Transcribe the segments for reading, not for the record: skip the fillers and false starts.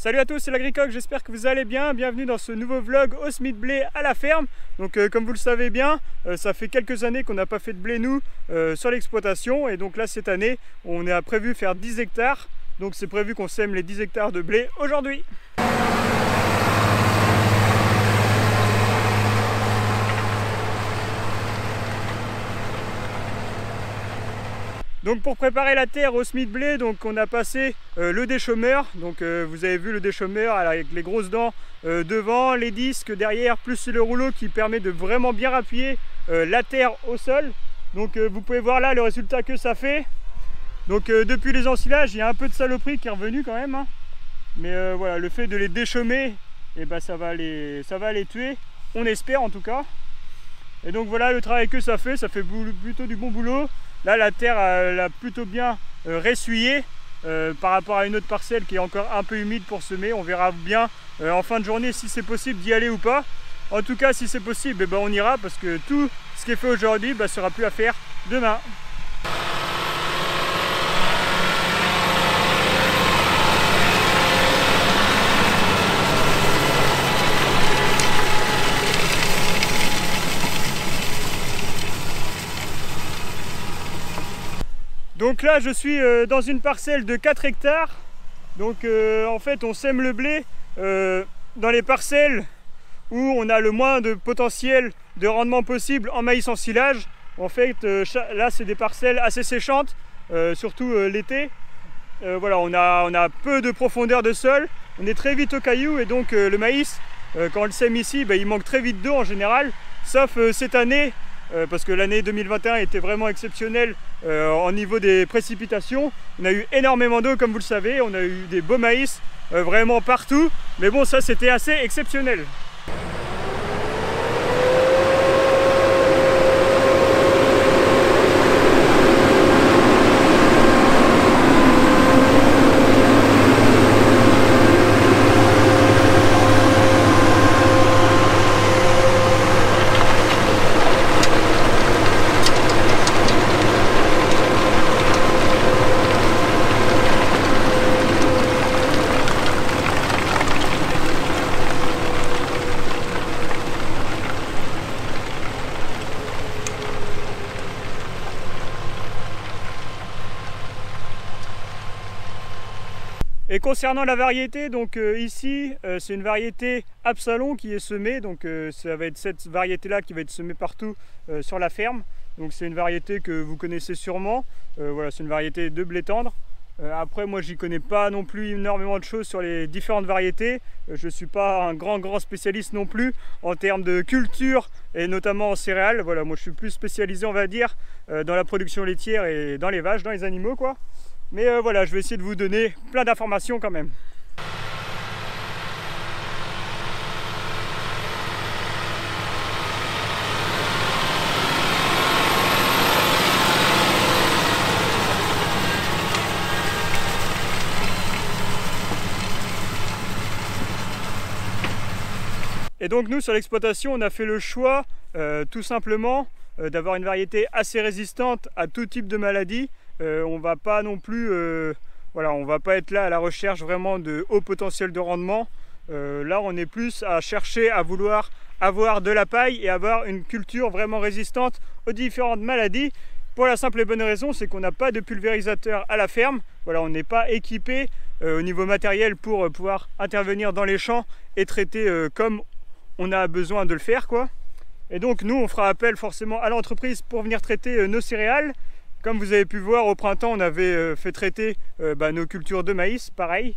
Salut à tous, c'est l'Agricoq, j'espère que vous allez bien. Bienvenue dans ce nouveau vlog au semis de blé à la ferme. Donc comme vous le savez bien, ça fait quelques années qu'on n'a pas fait de blé nous sur l'exploitation. Et donc là cette année, on a prévu faire 10 hectares. Donc c'est prévu qu'on sème les 10 hectares de blé aujourd'hui. Donc pour préparer la terre au semis de blé, donc on a passé le déchômeur. Donc vous avez vu le déchômeur avec les grosses dents devant, les disques derrière, plus le rouleau qui permet de vraiment bien appuyer la terre au sol. Donc vous pouvez voir là le résultat que ça fait. Donc depuis les ensilages, il y a un peu de saloperie qui est revenue quand même, hein. Mais voilà, le fait de les déchaumer, et ben ça va les tuer, on espère en tout cas. Et donc voilà le travail que ça fait plutôt du bon boulot. Là la terre elle a plutôt bien ressuyé par rapport à une autre parcelle qui est encore un peu humide pour semer. On verra bien en fin de journée si c'est possible d'y aller ou pas. En tout cas si c'est possible, eh ben, on ira parce que tout ce qui est fait aujourd'hui sera plus à faire demain. Donc là je suis dans une parcelle de 4 hectares. Donc en fait on sème le blé dans les parcelles où on a le moins de potentiel de rendement possible en maïs en silage. En fait là c'est des parcelles assez séchantes, surtout l'été. Voilà, on a peu de profondeur de sol, on est très vite au caillou et donc le maïs quand on le sème ici il manque très vite d'eau en général, sauf cette année. Parce que l'année 2021 était vraiment exceptionnelle au niveau des précipitations. On a eu énormément d'eau comme vous le savez, on a eu des beaux maïs vraiment partout. Mais bon, ça c'était assez exceptionnel. Et concernant la variété, donc ici c'est une variété Absalon qui est semée, donc ça va être cette variété là qui va être semée partout sur la ferme. Donc c'est une variété que vous connaissez sûrement, voilà, c'est une variété de blé tendre. Après moi j'y connais pas non plus énormément de choses sur les différentes variétés, je suis pas un grand spécialiste non plus en termes de culture et notamment en céréales. Voilà, moi je suis plus spécialisé on va dire dans la production laitière et dans les vaches, dans les animaux quoi. Mais voilà, je vais essayer de vous donner plein d'informations quand même. Et donc nous sur l'exploitation on a fait le choix tout simplement d'avoir une variété assez résistante à tout type de maladie. On va pas non plus voilà, on va pas être là à la recherche vraiment de haut potentiel de rendement. Là on est plus à chercher à vouloir avoir de la paille et avoir une culture vraiment résistante aux différentes maladies, pour la simple et bonne raison c'est qu'on n'a pas de pulvérisateur à la ferme. Voilà, on n'est pas équipé au niveau matériel pour pouvoir intervenir dans les champs et traiter comme on a besoin de le faire quoi. Et donc nous on fera appel forcément à l'entreprise pour venir traiter nos céréales. Comme vous avez pu voir au printemps on avait fait traiter nos cultures de maïs pareil.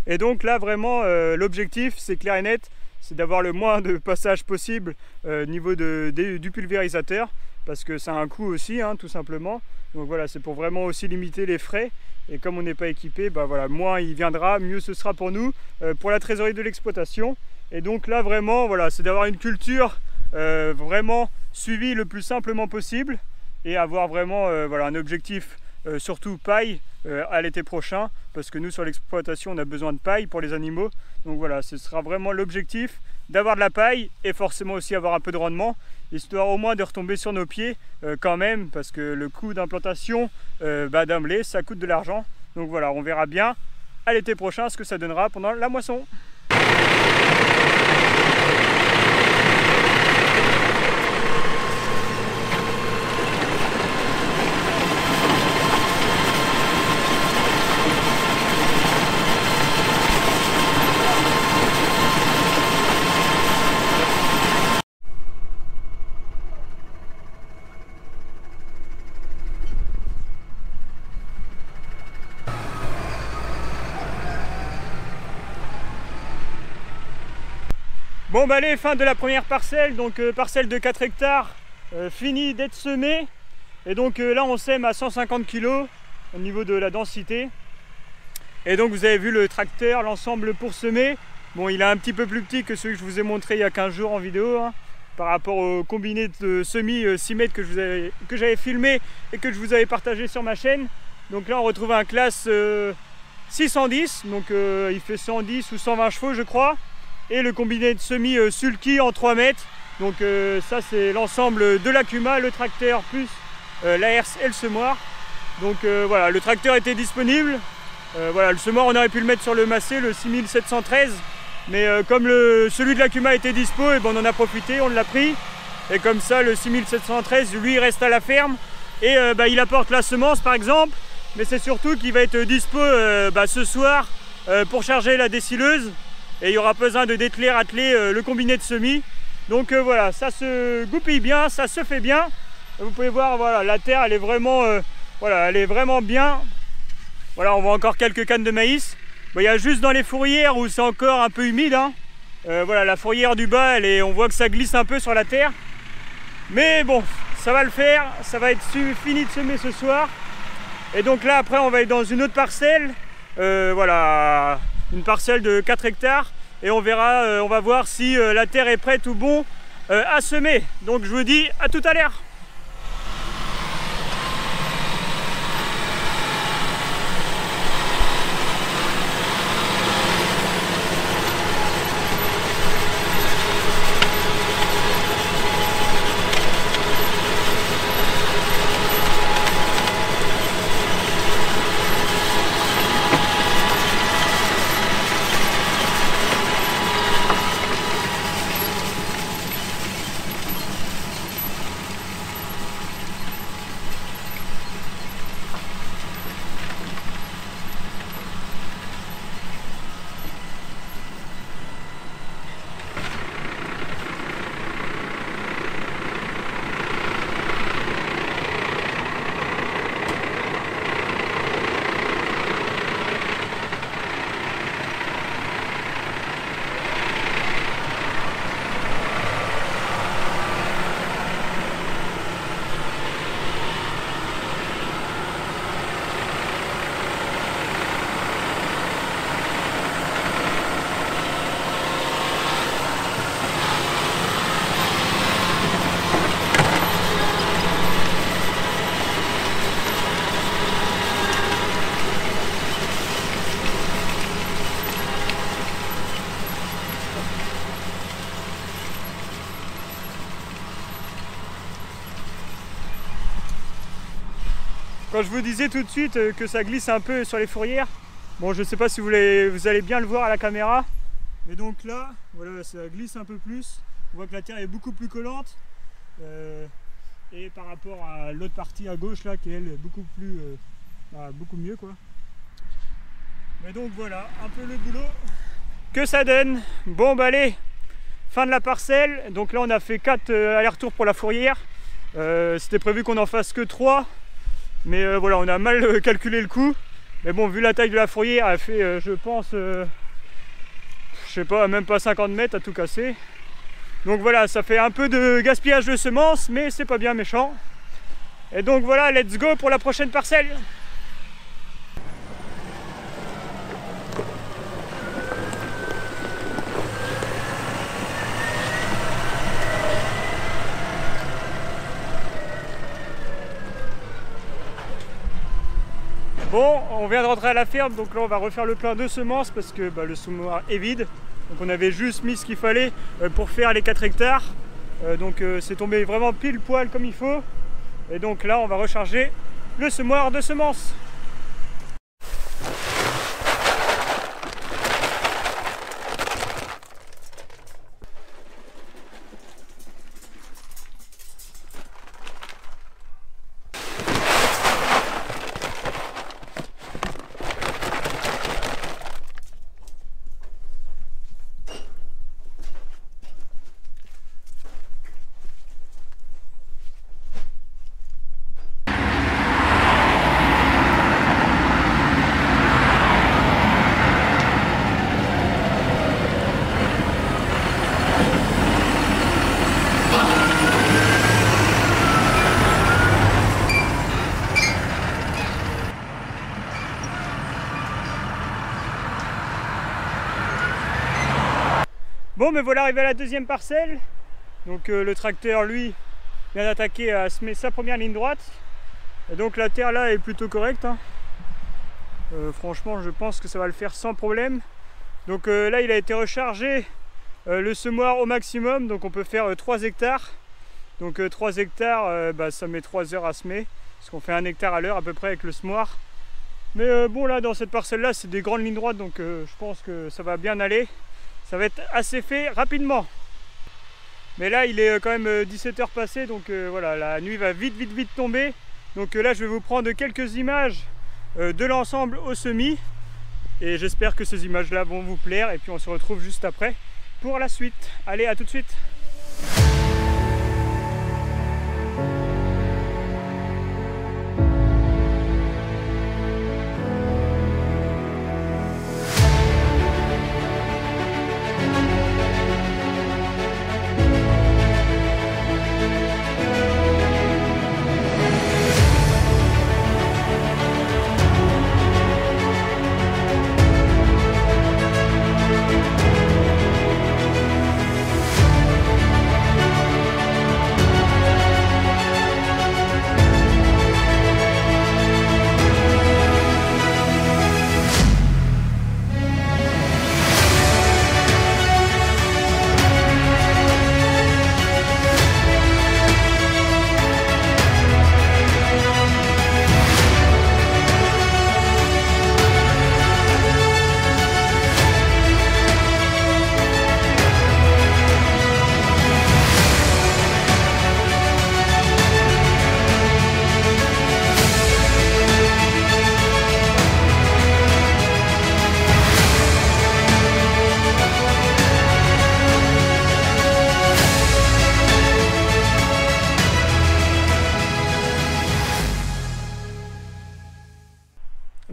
Et donc là vraiment l'objectif c'est clair et net, c'est d'avoir le moins de passages possible au niveau du pulvérisateur, parce que ça a un coût aussi hein, tout simplement. Donc voilà, c'est pour vraiment aussi limiter les frais. Et comme on n'est pas équipé, voilà, moins il viendra, mieux ce sera pour nous, pour la trésorerie de l'exploitation. Et donc là vraiment voilà, c'est d'avoir une culture vraiment suivie le plus simplement possible et avoir vraiment voilà, un objectif surtout paille à l'été prochain, parce que nous sur l'exploitation on a besoin de paille pour les animaux. Donc voilà, ce sera vraiment l'objectif, d'avoir de la paille et forcément aussi avoir un peu de rendement, histoire au moins de retomber sur nos pieds quand même, parce que le coût d'implantation d'un blé ça coûte de l'argent. Donc voilà, on verra bien à l'été prochain ce que ça donnera pendant la moisson. Bon bah allez, fin de la première parcelle, donc parcelle de 4 hectares, finie d'être semée. Et donc là on sème à 150 kg au niveau de la densité. Et donc vous avez vu le tracteur, l'ensemble pour semer. Bon, il est un petit peu plus petit que celui que je vous ai montré il y a 15 jours en vidéo, hein, par rapport au combiné de semis 6 mètres que j'avais filmé et que je vous avais partagé sur ma chaîne. Donc là on retrouve un classe 610, donc il fait 110 ou 120 chevaux je crois. Et le combiné de semis sulky en 3 mètres. Donc ça c'est l'ensemble de l'Akuma, le tracteur plus la herse et le semoir. Donc voilà, le tracteur était disponible. Voilà, le semoir on aurait pu le mettre sur le Massey, le 6713. Mais comme celui de l'Akuma était dispo, et ben on en a profité, on l'a pris. Et comme ça le 6713 lui reste à la ferme. Et il apporte la semence par exemple. Mais c'est surtout qu'il va être dispo ce soir pour charger la décileuse. Et il y aura besoin de dételer, atteler le combiné de semis. Donc voilà, ça se goupille bien, ça se fait bien. Vous pouvez voir, voilà, la terre elle est vraiment, elle est vraiment bien. Voilà, on voit encore quelques cannes de maïs. Bon, il y a juste dans les fourrières où c'est encore un peu humide, hein. Voilà, la fourrière du bas, on voit que ça glisse un peu sur la terre. Mais bon, ça va le faire, ça va être fini de semer ce soir. Et donc là après on va être dans une autre parcelle. Voilà, une parcelle de 4 hectares et on verra, on va voir si la terre est prête ou bon à semer. Donc je vous dis à tout à l'heure. Quand je vous disais tout de suite que ça glisse un peu sur les fourrières, bon je sais pas si vous allez bien le voir à la caméra, mais donc là, voilà, ça glisse un peu plus, on voit que la terre est beaucoup plus collante, et par rapport à l'autre partie à gauche là, qui est elle beaucoup plus, beaucoup mieux quoi. Mais donc voilà, un peu le boulot que ça donne. Bon bah allez, fin de la parcelle, donc là on a fait 4 allers-retours pour la fourrière, c'était prévu qu'on en fasse que 3. Mais voilà, on a mal calculé le coup. Mais bon, vu la taille de la fourrière, elle fait, je pense, je sais pas, même pas 50 mètres à tout casser. Donc voilà, ça fait un peu de gaspillage de semences, mais c'est pas bien méchant. Et donc voilà, let's go pour la prochaine parcelle. Bon, on vient de rentrer à la ferme, donc là on va refaire le plein de semences parce que le semoir est vide. Donc on avait juste mis ce qu'il fallait pour faire les 4 hectares. Donc c'est tombé vraiment pile poil comme il faut. Et donc là on va recharger le semoir de semences. Bon, mais voilà, arrivé à la deuxième parcelle. Donc le tracteur, lui, vient d'attaquer à semer sa première ligne droite. Et donc la terre là est plutôt correcte, hein. Franchement, je pense que ça va le faire sans problème. Donc là, il a été rechargé le semoir au maximum. Donc on peut faire 3 hectares. Donc 3 hectares, ça met 3 heures à semer. Parce qu'on fait 1 hectare à l'heure à peu près avec le semoir. Mais bon, là, dans cette parcelle-là, c'est des grandes lignes droites. Donc je pense que ça va bien aller. Ça va être assez fait rapidement. Mais là, il est quand même 17 heures passées. Donc voilà, la nuit va vite tomber. Donc là, je vais vous prendre quelques images de l'ensemble au semis. Et j'espère que ces images-là vont vous plaire. Et puis on se retrouve juste après pour la suite. Allez, à tout de suite.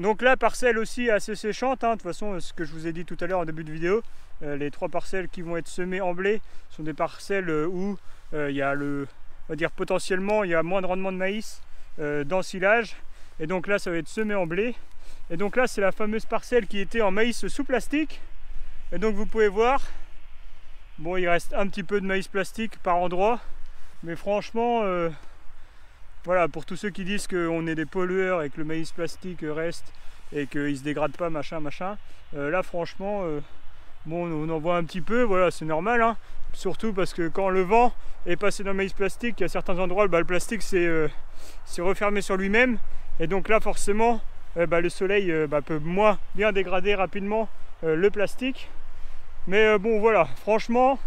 Donc là, parcelle aussi assez séchante, hein. De toute façon, ce que je vous ai dit tout à l'heure en début de vidéo, les 3 parcelles qui vont être semées en blé sont des parcelles où il y a on va dire potentiellement, il y a moins de rendement de maïs d'ensilage. Et donc là, ça va être semé en blé. Et donc là, c'est la fameuse parcelle qui était en maïs sous plastique. Et donc vous pouvez voir, bon, il reste un petit peu de maïs plastique par endroit. Mais franchement, voilà, pour tous ceux qui disent qu'on est des pollueurs et que le maïs plastique reste et qu'il ne se dégrade pas, machin, là franchement, bon, on en voit un petit peu, voilà, c'est normal, hein. Surtout parce que quand le vent est passé dans le maïs plastique, il y a certains endroits, le plastique s'est refermé sur lui-même. Et donc là, forcément, le soleil peut moins bien dégrader rapidement le plastique. Mais bon, voilà, franchement,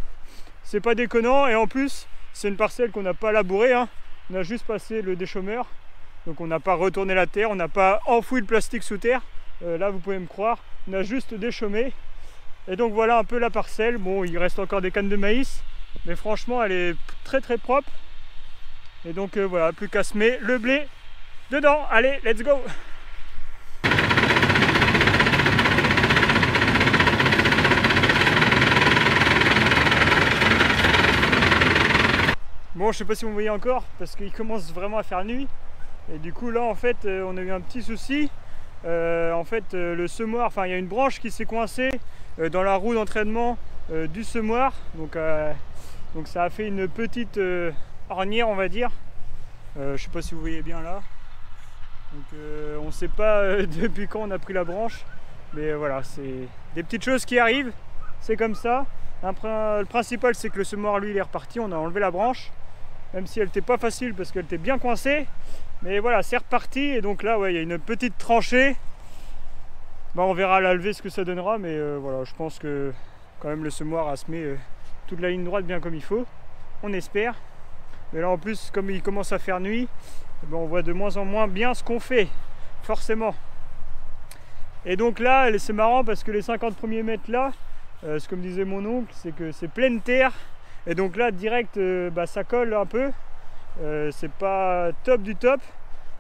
c'est pas déconnant. Et en plus, c'est une parcelle qu'on n'a pas labourée, hein. On a juste passé le déchômeur, donc on n'a pas retourné la terre, on n'a pas enfoui le plastique sous terre. Là, vous pouvez me croire, on a juste déchômé. Et donc voilà un peu la parcelle. Bon, il reste encore des cannes de maïs, mais franchement, elle est très propre. Et donc voilà, plus qu'à semer le blé dedans. Allez, let's go! Bon, je sais pas si vous me voyez encore parce qu'il commence vraiment à faire nuit. Et du coup là en fait on a eu un petit souci. En fait le semoir, enfin il y a une branche qui s'est coincée dans la roue d'entraînement du semoir. Donc ça a fait une petite ornière, on va dire. Je sais pas si vous voyez bien là. Donc on sait pas depuis quand on a pris la branche. Mais voilà, c'est des petites choses qui arrivent. C'est comme ça. Le principal c'est que le semoir lui il est reparti, on a enlevé la branche. Même si elle n'était pas facile parce qu'elle était bien coincée. Mais voilà, c'est reparti. Et donc là, ouais, il y a une petite tranchée. On verra à la levée ce que ça donnera. Mais voilà, je pense que quand même le semoir a semé toute la ligne droite bien comme il faut. On espère. Mais là en plus, comme il commence à faire nuit, on voit de moins en moins bien ce qu'on fait. Forcément. Et donc là, c'est marrant parce que les 50 premiers mètres là, ce que me disait mon oncle, c'est que c'est pleine terre. Et donc là direct ça colle un peu, c'est pas top du top,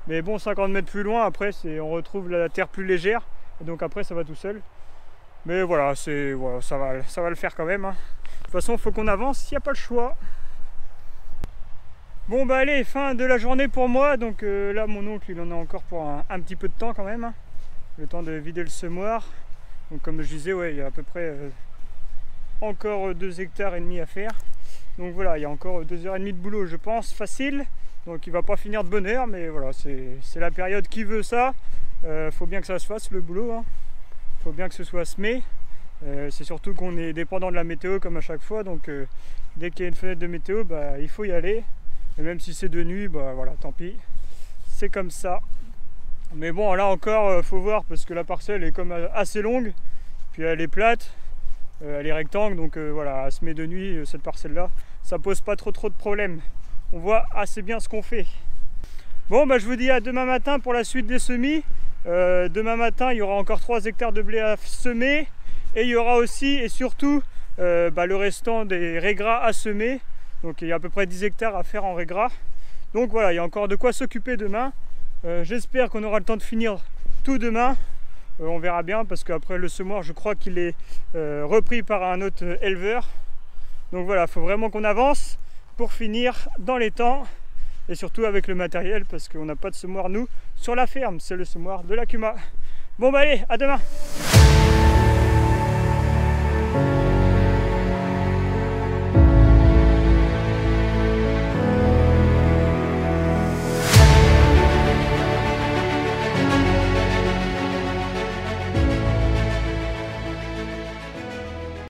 mais bon 50 mètres plus loin après on retrouve la terre plus légère et donc après ça va tout seul. Mais voilà, ça va le faire quand même, hein. De toute façon il faut qu'on avance, il n'y a pas le choix. Bon allez, fin de la journée pour moi. Donc là mon oncle il en a encore pour un petit peu de temps quand même, hein. Le temps de vider le semoir. Donc comme je disais, ouais, il y a à peu près encore 2 hectares et demi à faire. Donc voilà, il y a encore 2h30 de boulot, je pense, facile. Donc il va pas finir de bonne heure, mais voilà, c'est la période qui veut ça. Faut bien que ça se fasse le boulot, hein. Faut bien que ce soit semé. C'est surtout qu'on est dépendant de la météo comme à chaque fois, donc dès qu'il y a une fenêtre de météo, bah, il faut y aller. Et même si c'est de nuit, bah voilà, tant pis, c'est comme ça. Mais bon, là encore, faut voir parce que la parcelle est comme assez longue, puis elle est plate, elle est rectangle, donc voilà, à semer de nuit, cette parcelle-là, ça pose pas trop de problèmes. On voit assez bien ce qu'on fait. Bon, bah, je vous dis à demain matin pour la suite des semis. Demain matin, il y aura encore 3 hectares de blé à semer. Et il y aura aussi et surtout le restant des raigras à semer. Donc il y a à peu près 10 hectares à faire en raigras. Donc voilà, il y a encore de quoi s'occuper demain. J'espère qu'on aura le temps de finir tout demain. On verra bien parce qu'après le semoir, je crois qu'il est repris par un autre éleveur. Donc voilà, il faut vraiment qu'on avance pour finir dans les temps. Et surtout avec le matériel parce qu'on n'a pas de semoir nous sur la ferme. C'est le semoir de l'Akuma. Bon bah allez, à demain!